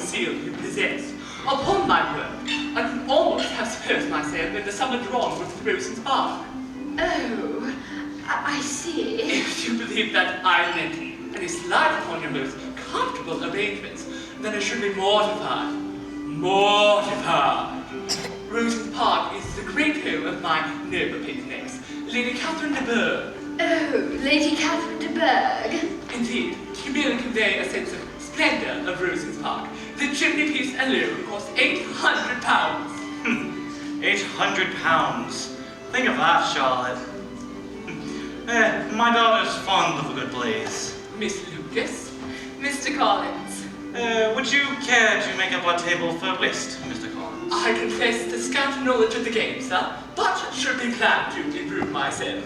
zeal you possess. Upon my word, I could almost have supposed myself in the summer drawing room of Rosings Park. Oh, I see. If you believe that I meant any slight upon your most comfortable arrangements, then I should be mortified. Mortified. Rosings Park is the great home of my noble patroness, Lady Catherine de Bourgh. Oh, Lady Catherine de Bourgh. Indeed, to merely convey a sense of splendor of Rosings Park, the chimney piece alone cost £800. £800. Think of that, Charlotte. My daughter's fond of a good blaze. Miss Lucas? Mr. Collins. Would you care to make up our table for whist, Mr. Collins? I confess the scant knowledge of the game, sir, but should be glad to improve myself.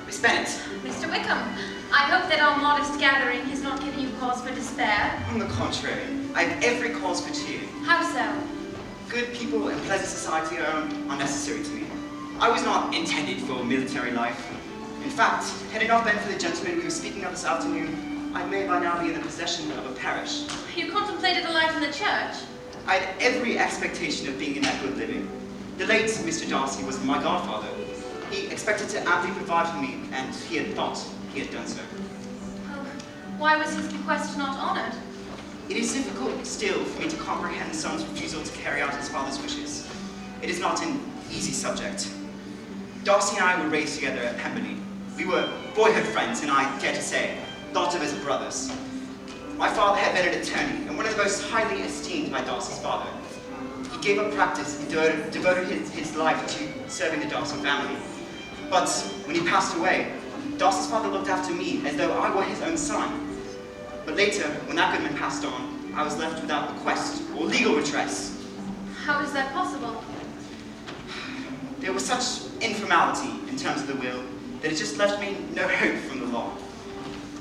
Miss Bennet. Mr. Wickham, I hope that our modest gathering has not given you cause for despair. On the contrary, I have every cause for cheer. How so? Good people and pleasant society are necessary to me. I was not intended for military life. In fact, had it not been for the gentleman we were speaking of this afternoon, I may by now be in the possession of a parish. You contemplated a life in the church? I had every expectation of being in that good living. The late Mr. Darcy was my godfather. He expected to amply provide for me, and he had thought he had done so. Oh, why was his bequest not honoured? It is difficult still for me to comprehend the son's refusal to carry out his father's wishes. It is not an easy subject. Darcy and I were raised together at Pemberley. We were boyhood friends, and I dare to say, thought of as brothers. My father had been an attorney, and one of the most highly esteemed by Darcy's father. He gave up practice and devoted his life to serving the Darcy family. But when he passed away, Darcy's father looked after me as though I were his own son. But later, when that good man passed on, I was left without bequest or legal redress. How is that possible? There was such informality in terms of the will that it just left me no hope from the law.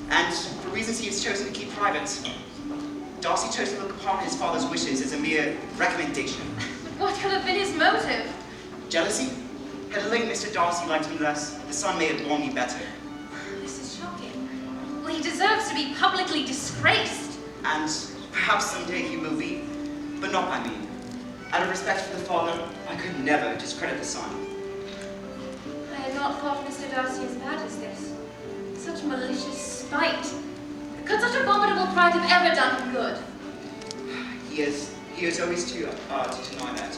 And for reasons he has chosen to keep private, Darcy chose to look upon his father's wishes as a mere recommendation. But what could have been his motive? Jealousy? Had the late Mr. Darcy liked me less, the son may have borne me better. This is shocking. Well, he deserves to be publicly disgraced. And perhaps someday he will be, but not by me. Out of respect for the father, I could never discredit the son. I had not thought Mr. Darcy as bad as this. Such malicious spite. Could such abominable pride have ever done him good? He is always to deny that.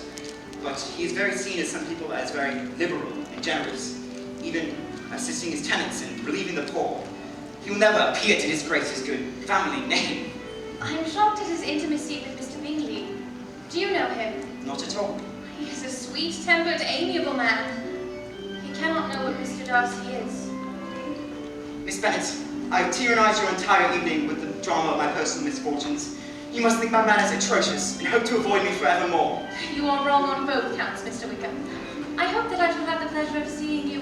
But he is very seen as some people as very liberal and generous, even assisting his tenants and relieving the poor. He will never appear to disgrace his good family name. I am shocked at his intimacy with Mr. Bingley. Do you know him? Not at all. He is a sweet-tempered, amiable man. He cannot know what Mr. Darcy is. Miss Bennet, I have tyrannized your entire evening with the drama of my personal misfortunes. You must think my manners atrocious and hope to avoid me forevermore. You are wrong on both counts, Mr. Wickham. I hope that I shall have the pleasure of seeing you